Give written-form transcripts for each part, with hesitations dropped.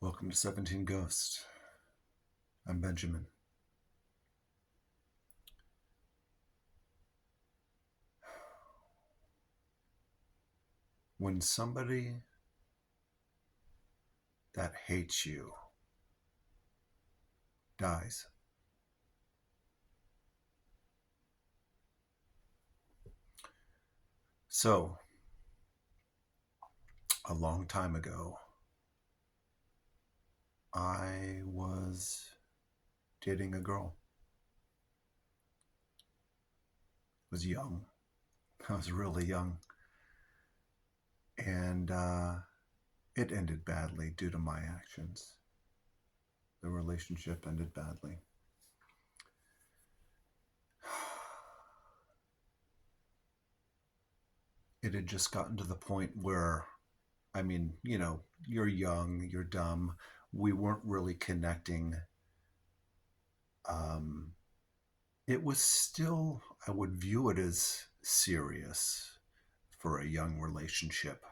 Welcome to 17 Ghosts. I'm Benjamin. When somebody that hates you dies, so a long time ago, I was dating a girl. I was young. I was really young. And it ended badly due to my actions. The relationship ended badly. It had just gotten to the point where, you're young, you're dumb. We weren't really connecting. It was still, I would view it as serious for a young relationship.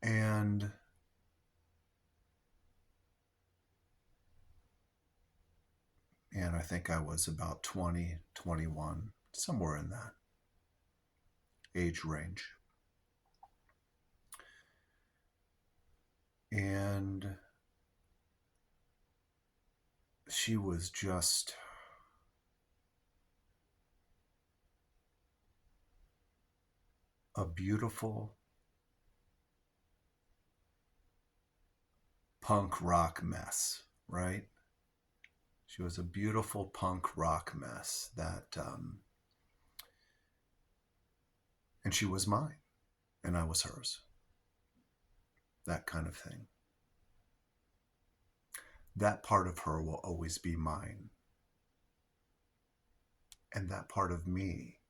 And I think I was about 20, 21, somewhere in that age range. And she was just a beautiful punk rock mess, right? She was a beautiful punk rock mess and she was mine and I was hers. That kind of thing. That part of her will always be mine. And that part of me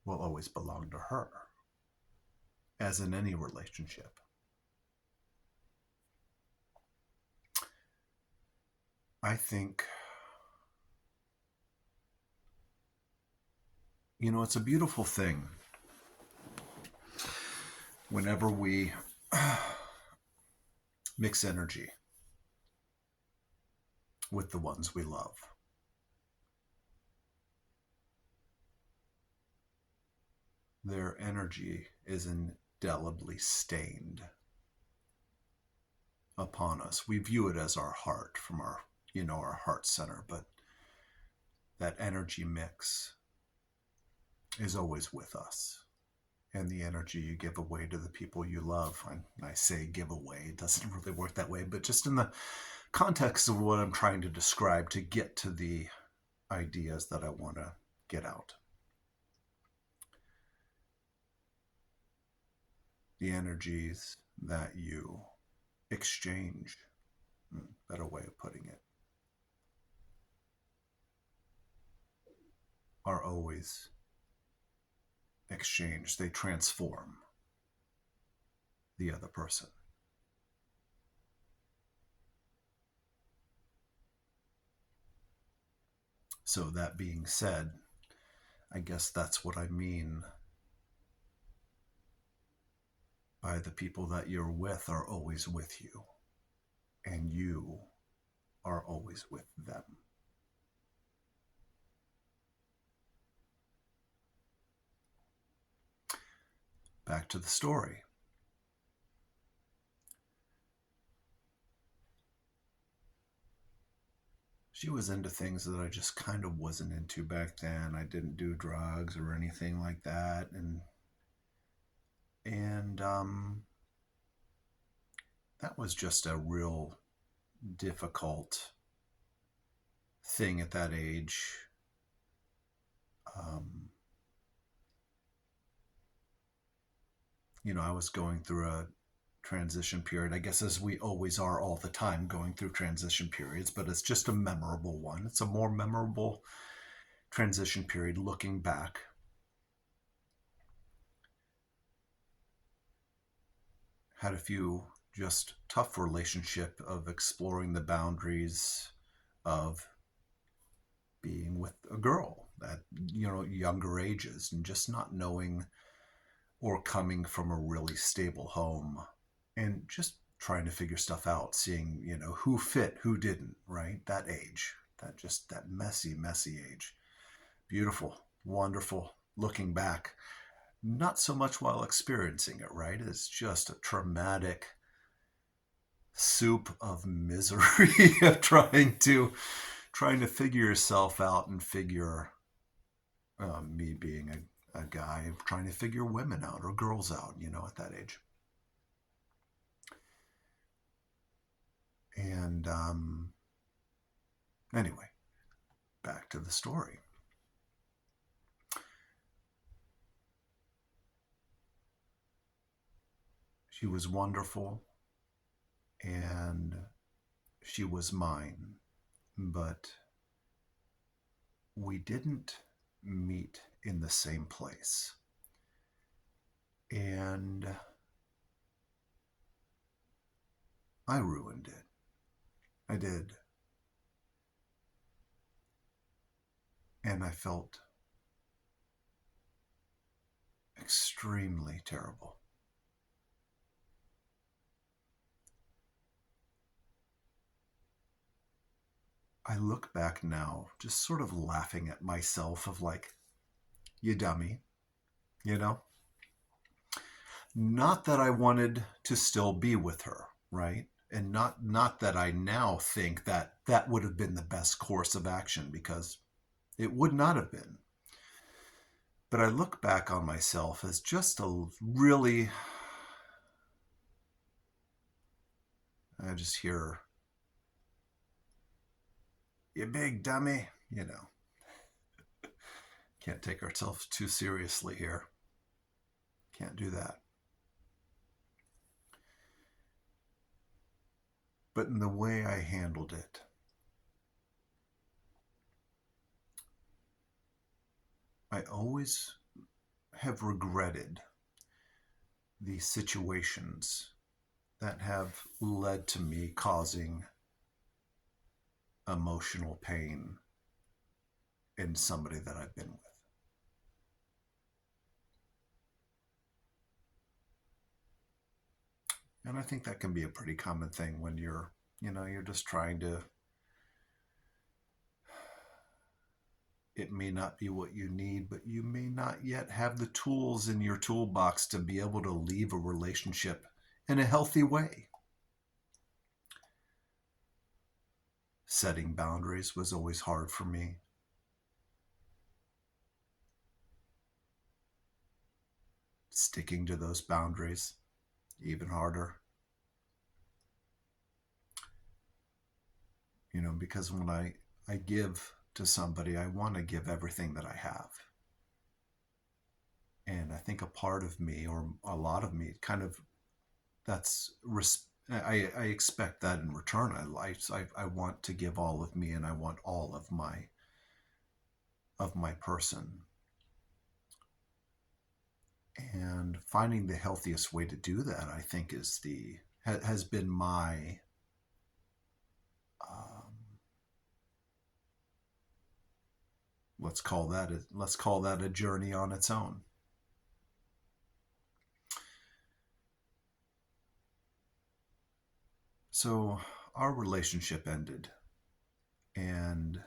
will always belong to her, as in any relationship. I think, it's a beautiful thing whenever we mix energy with the ones we love. Their energy is indelibly stained upon us. We view it as our heart from our heart center, but that energy mix is always with us. And the energy you give away to the people you love, I say give away, it doesn't really work that way, but just in the context of what I'm trying to describe to get to the ideas that I want to get out. The energies that you exchange, better way of putting it, are always exchanged. They transform the other person. So that being said, I guess that's what I mean by the people that you're with are always with you, and you are always with them. Back to the story. She was into things that I just kind of wasn't into back then. I didn't do drugs or anything like that. And that was just a real difficult thing at that age. I was going through a transition period, I guess, as we always are all the time going through transition periods, but it's just a memorable one. It's a more memorable transition period looking back. Had a few just tough relationship of exploring the boundaries of being with a girl at younger ages and just not knowing or coming from a really stable home and just trying to figure stuff out, seeing, who fit, who didn't, right? That age, that messy, messy age. Beautiful, wonderful. Looking back, not so much while experiencing it, right? It's just a traumatic soup of misery of trying to figure yourself out and figure me being a guy trying to figure women out or girls out, at that age. And anyway, back to the story. She was wonderful and she was mine, but we didn't meet in the same place. And I ruined it. I did. And I felt extremely terrible. I look back now, just sort of laughing at myself of like, you dummy, you know? Not that I wanted to still be with her, right? And not that I now think that that would have been the best course of action, because it would not have been. But I look back on myself as just a really, I just hear, you big dummy, Can't take ourselves too seriously here. Can't do that. But in the way I handled it, I always have regretted the situations that have led to me causing emotional pain in somebody that I've been with. And I think that can be a pretty common thing when you're just trying to, it may not be what you need, but you may not yet have the tools in your toolbox to be able to leave a relationship in a healthy way. Setting boundaries was always hard for me. Sticking to those boundaries, even harder. Because when I give to somebody, I want to give everything that I have. And I think a part of me, or a lot of me, kind of, I expect that in return. I want to give all of me, and I want all of my person. And finding the healthiest way to do that, I think, has been my let's call that a journey on its own. So our relationship ended, and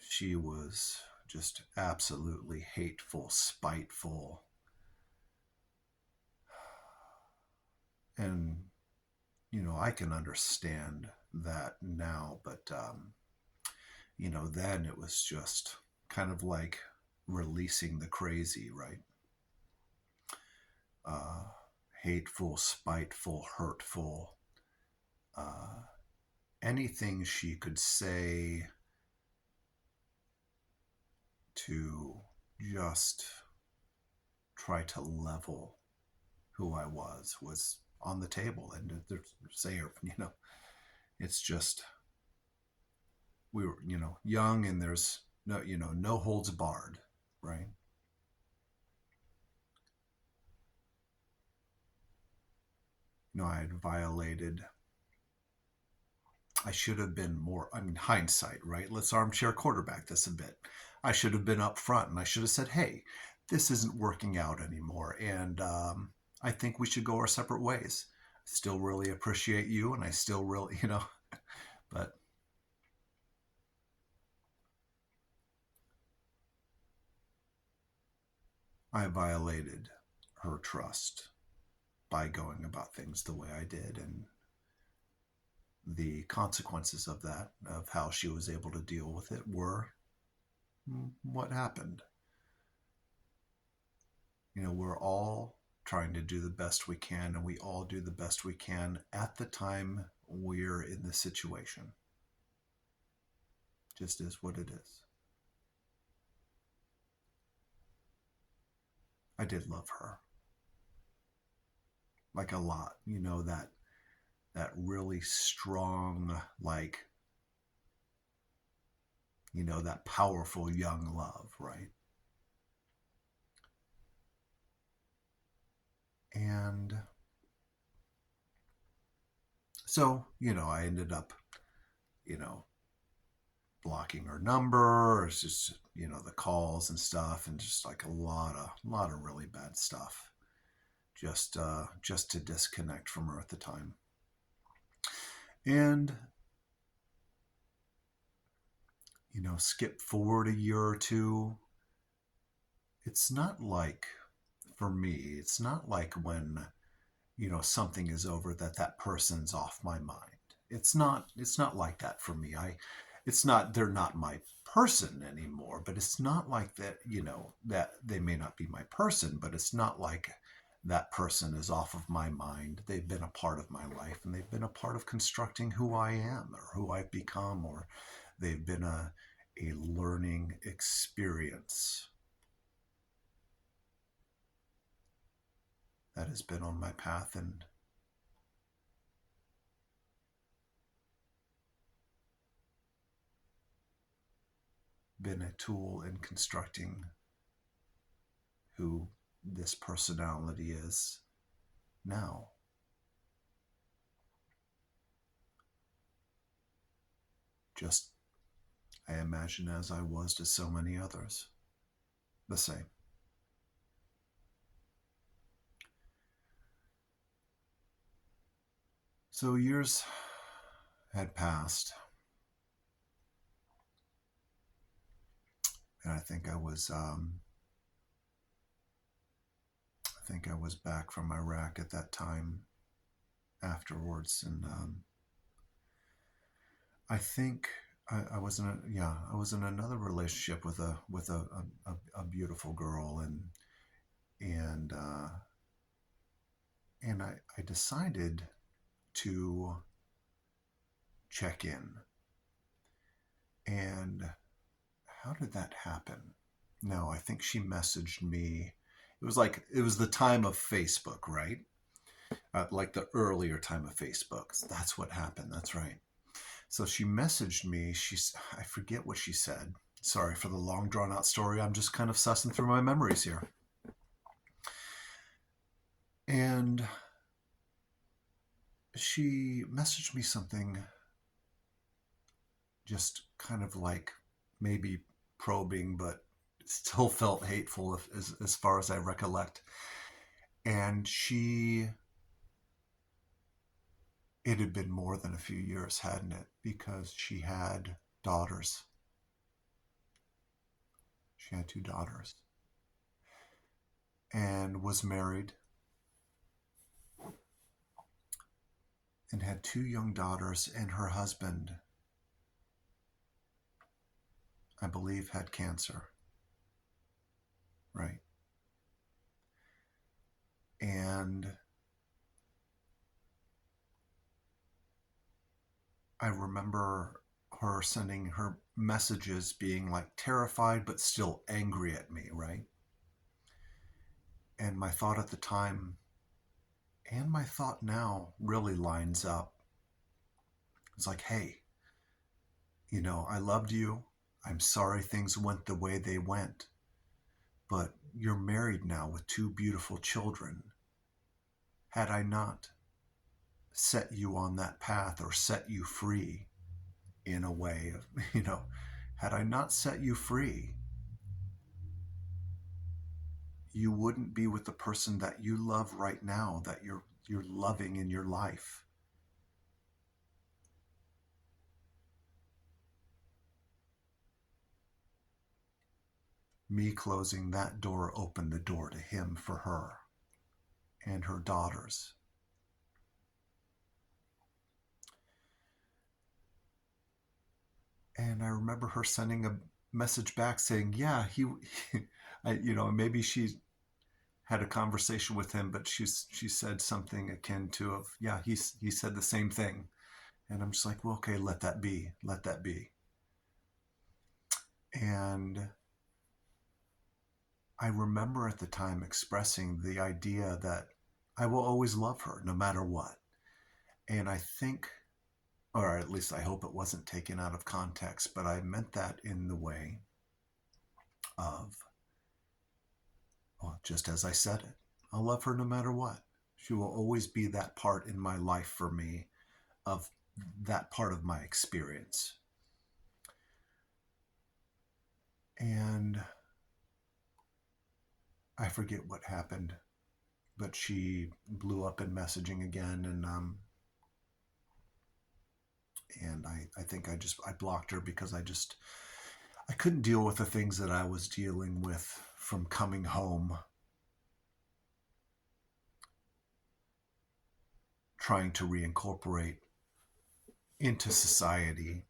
she was just absolutely hateful, spiteful, and I can understand that now, but then it was just kind of like releasing the crazy, right? Hateful, spiteful, hurtful. Anything she could say to just try to level who I was on the table. And say, it's just, we were, young, and there's no holds barred, right? I had violated, I should have been more, hindsight, right? Let's armchair quarterback this a bit. I should have been up front, and I should have said, hey, this isn't working out anymore. And I think we should go our separate ways. Still really appreciate you, and I still really, but I violated her trust by going about things the way I did. And the consequences of that, of how she was able to deal with it, were what happened. We're all trying to do the best we can, and we all do the best we can at the time we're in the situation. Just is what it is. I did love her. Like a lot. That really strong, like, that powerful young love, right? And so, I ended up, blocking her number. It's just, the calls and stuff, and just like a lot of really bad stuff. Just to disconnect from her at the time. And, skip forward a year or two. It's not like, for me, it's not like when, something is over that person's off my mind. It's not like that for me. It's not, they're not my person anymore, but it's not like that, that they may not be my person, but it's not like that person is off of my mind. They've been a part of my life, and they've been a part of constructing who I am or who I've become, or they've been a learning experience that has been on my path and been a tool in constructing who this personality is now. Just, I imagine, as I was to so many others, the same. So years had passed, and I think I was back from Iraq at that time afterwards, and I think I was in another relationship with a beautiful girl, and I decided to check in. And how did that happen? No, I think she messaged me. It was the time of Facebook, right? Like the earlier time of Facebook. That's what happened. That's right. So she messaged me. I forget what she said. Sorry for the long drawn out story. I'm just kind of sussing through my memories here. And she messaged me something just kind of like maybe probing, but still felt hateful as far as I recollect. And it had been more than a few years, hadn't it? Because she had daughters. She had 2 daughters and was married and had 2 young daughters, and her husband, I believe, had cancer. Right. And I remember her sending her messages being like terrified but still angry at me, right? And my thought at the time and my thought now really lines up. It's like, hey, I loved you. I'm sorry things went the way they went. But you're married now with 2 beautiful children. Had I not set you on that path or set you free in a way of, had I not set you free, you wouldn't be with the person that you love right now, that you're loving in your life. Me closing that door opened the door to him for her and her daughters. And I remember her sending a message back saying, "Yeah, maybe she had a conversation with him, but she said something akin to of, yeah, he said the same thing." And I'm just like, well, okay, let that be, let that be. And I remember at the time expressing the idea that I will always love her no matter what. And I think, or at least I hope it wasn't taken out of context, but I meant that in the way of, well, just as I said it, I'll love her no matter what. She will always be that part in my life for me, of that part of my experience. And I forget what happened, but she blew up in messaging again, and I think I blocked her because I couldn't deal with the things that I was dealing with from coming home, trying to reincorporate into society,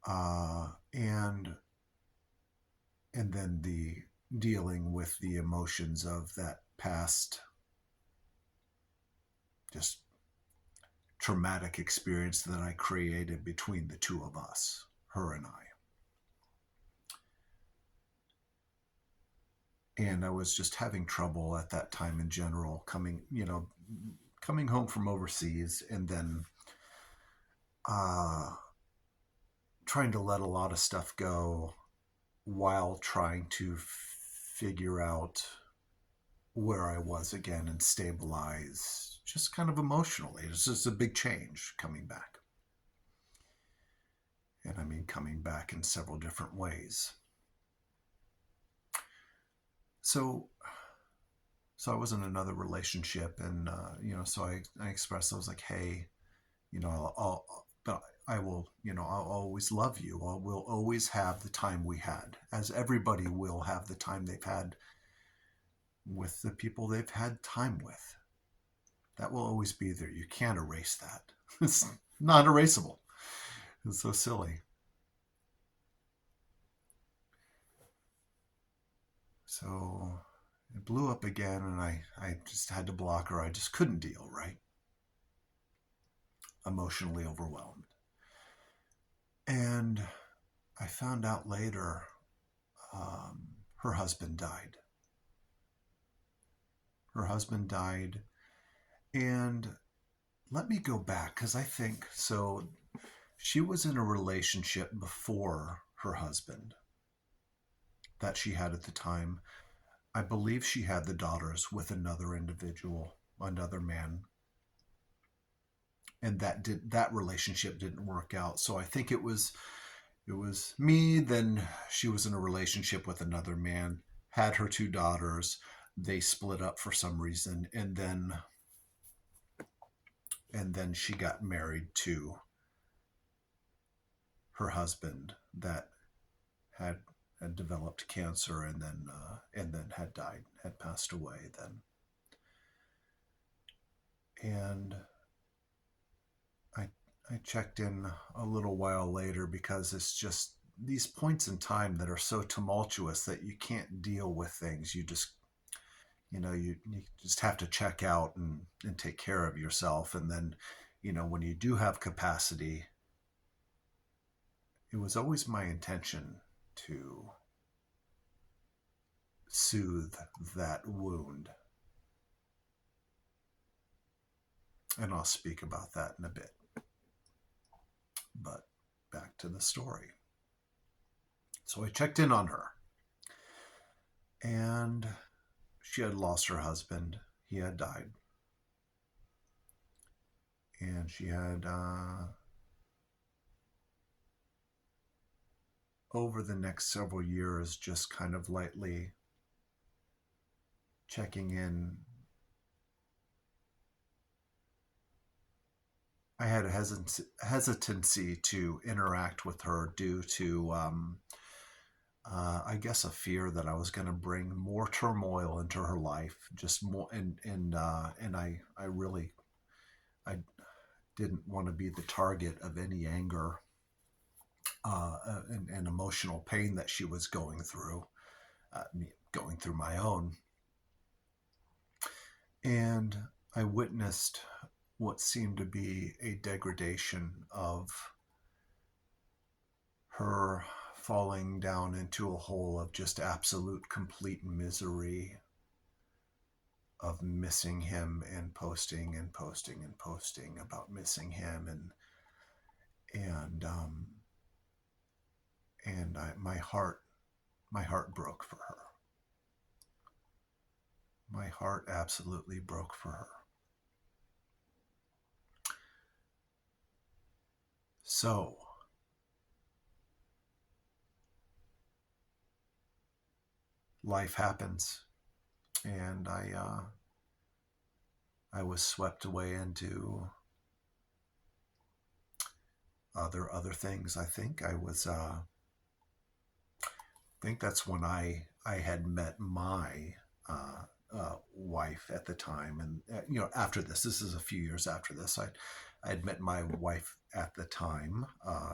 and then the dealing with the emotions of that past, just traumatic experience that I created between the two of us, her and I. And I was just having trouble at that time in general, coming home from overseas, and then uh, trying to let a lot of stuff go while trying to figure out where I was again and stabilize, just kind of emotionally. It's just a big change coming back. And I mean, coming back in several different ways. So, I was in another relationship, and so I expressed, I was like, hey, but I will, I'll always love you. We'll always have the time we had, as everybody will have the time they've had with the people they've had time with. That will always be there. You can't erase that. It's not erasable. It's so silly. So it blew up again, and I just had to block her. I just couldn't deal, right? Emotionally overwhelmed. And I found out later, her husband died. Her husband died. And let me go back, because I think so. She was in a relationship before her husband that she had at the time. I believe she had the daughters with another individual, another man, and that relationship didn't work out. So I think it was me. Then she was in a relationship with another man, had her two daughters. They split up for some reason, and then she got married to her husband that had had developed cancer, and then had died, had passed away then. And I I checked in a little while later, because it's just these points in time that are so tumultuous that you can't deal with things. You just have to check out and take care of yourself. And then, when you do have capacity, it was always my intention to soothe that wound. And I'll speak about that in a bit. But back to the story. So I checked in on her, and she had lost her husband. He had died. And she had over the next several years, just kind of lightly checking in, I had a hesitancy to interact with her due to, I guess, a fear that I was going to bring more turmoil into her life, just more, and I really, I didn't want to be the target of any anger and emotional pain that she was going through my own. And I witnessed what seemed to be a degradation of her falling down into a hole of just absolute complete misery, of missing him and posting and posting and posting about missing him, and my heart broke for her. My heart absolutely broke for her. So life happens, and I was swept away into other things. I think that's when I had met my wife at the time, and after this is a few years after this. I had met my wife at the time,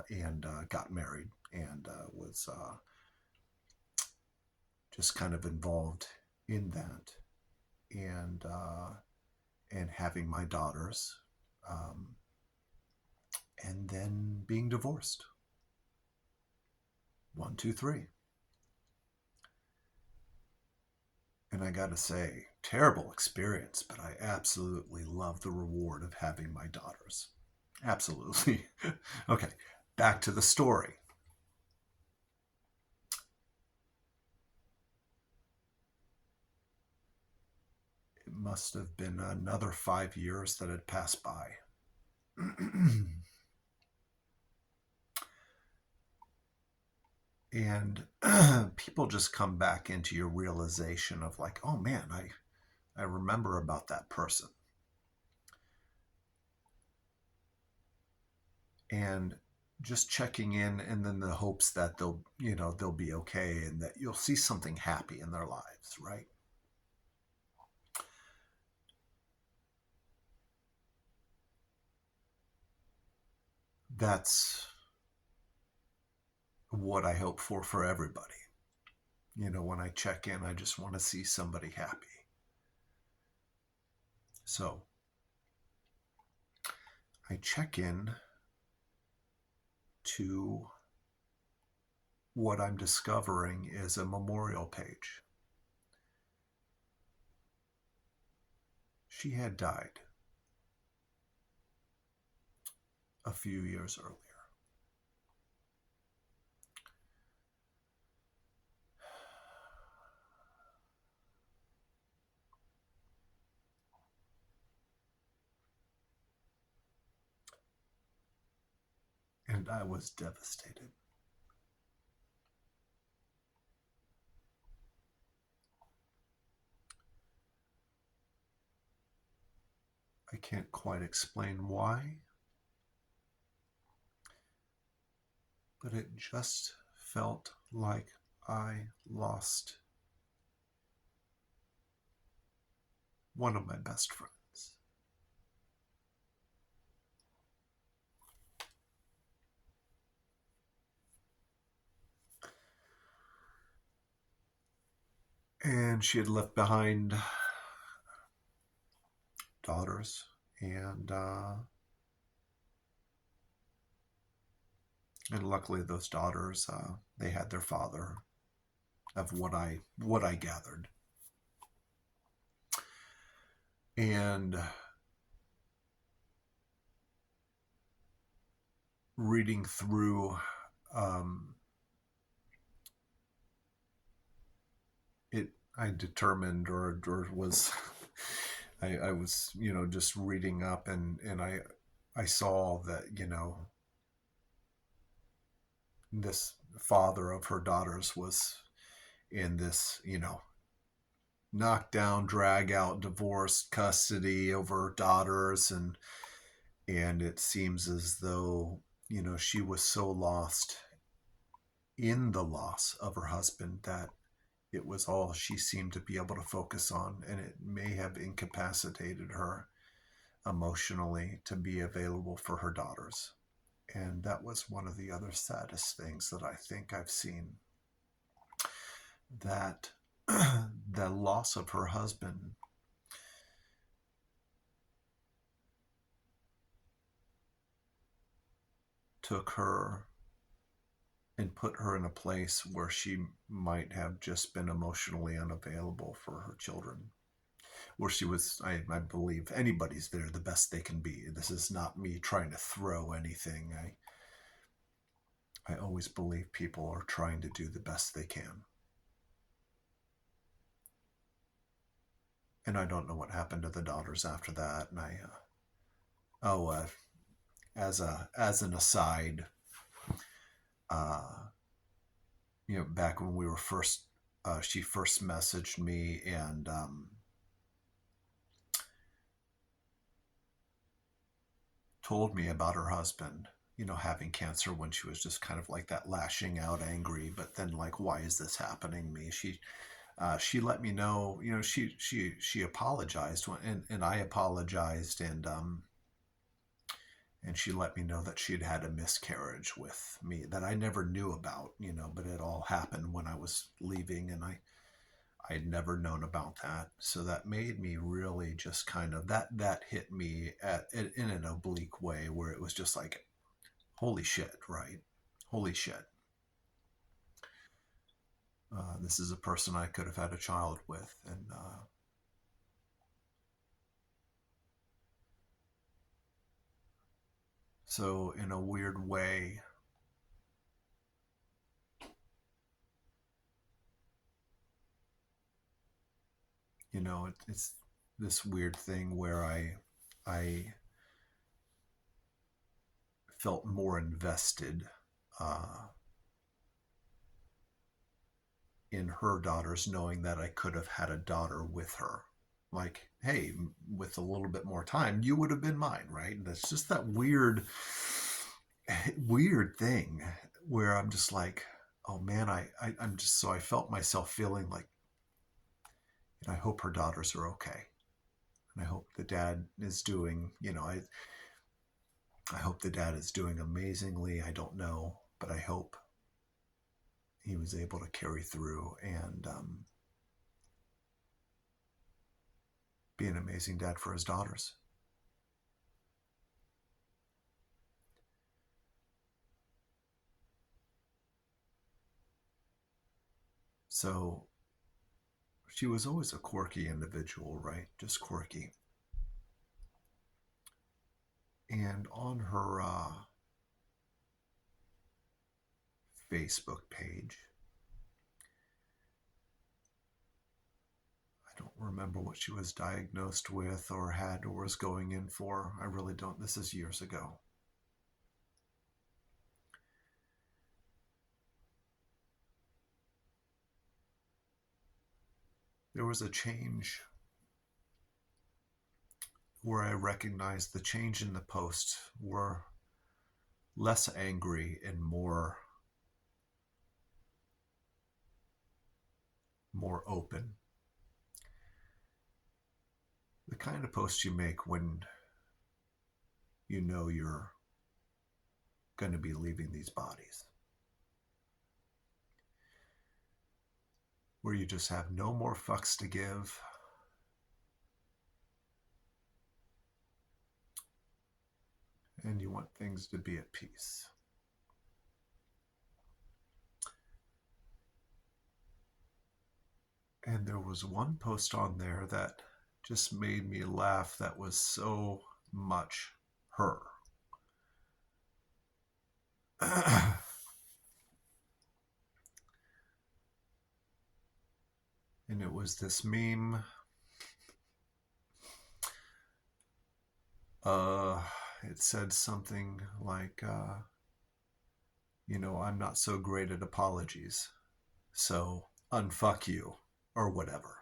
and got married, and was just kind of involved in that, and having my daughters, and then being divorced. 1, 2, 3. And I gotta say, terrible experience, but I absolutely love the reward of having my daughters. Absolutely. Okay, back to the story. It must have been another 5 years that had passed by. And people just come back into your realization of like, oh man, I remember about that person. And just checking in, and then the hopes that they'll be okay, and that you'll see something happy in their lives, right? That's what I hope for everybody. When I check in, I just want to see somebody happy. So I check in to what I'm discovering is a memorial page. She had died a few years earlier. And I was devastated. I can't quite explain why, but it just felt like I lost one of my best friends. And she had left behind daughters, and luckily those daughters, they had their father, of what I gathered. And reading through it, I determined, or was I was just reading up, and I saw that this father of her daughters was in this, knockdown, drag out, divorce, custody over daughters, and it seems as though she was so lost in the loss of her husband that it was all she seemed to be able to focus on, and it may have incapacitated her emotionally to be available for her daughters. And that was one of the other saddest things that I think I've seen, that the loss of her husband took her and put her in a place where she might have just been emotionally unavailable for her children. Where she was, I believe anybody's there the best they can be. This is not me trying to throw anything. I always believe people are trying to do the best they can. And I don't know what happened to the daughters after that. And as an aside, back when we were she first messaged me and told me about her husband, having cancer, when she was just kind of like that, lashing out, angry, but then like, why is this happening to me? She let me know, she apologized and I apologized, and she let me know that she'd had a miscarriage with me that I never knew about, but it all happened when I was leaving, and I'd never known about that. So that made me really just kind of, that hit me in an oblique way, where it was just like, holy shit, right? Holy shit. This is a person I could have had a child with. And so in a weird way, it's this weird thing where I felt more invested in her daughters, knowing that I could have had a daughter with her. Like, hey, with a little bit more time, you would have been mine, right? And it's just that weird thing where I'm just like, oh man, I'm just, so I felt myself feeling like, I hope her daughters are okay. And I hope the dad is doing, I hope the dad is doing amazingly. I don't know, but I hope he was able to carry through and be an amazing dad for his daughters. So she was always a quirky individual, right? Just quirky. And on her Facebook page, I don't remember what she was diagnosed with or had or was going in for. I really don't. This is years ago. There was a change where I recognized the change in the post were less angry and more open. The kind of post you make when you know you're going to be leaving these bodies, where you just have no more fucks to give. And you want things to be at peace. And there was one post on there that just made me laugh, that was so much her. And it was this meme. It said something like, I'm not so great at apologies. So unfuck you or whatever.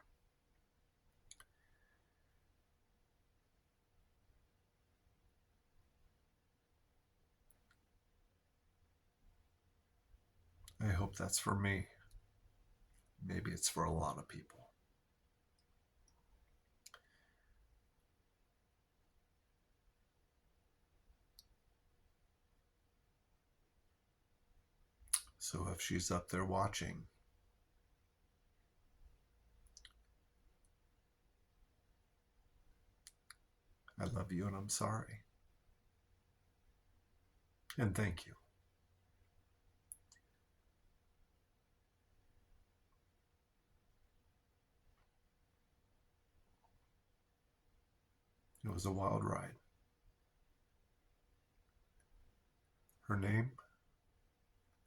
I hope that's for me. Maybe it's for a lot of people. So if she's up there watching, I love you and I'm sorry. And thank you. It was a wild ride. Her name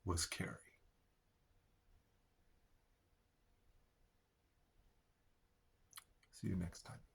was Carrie. See you next time.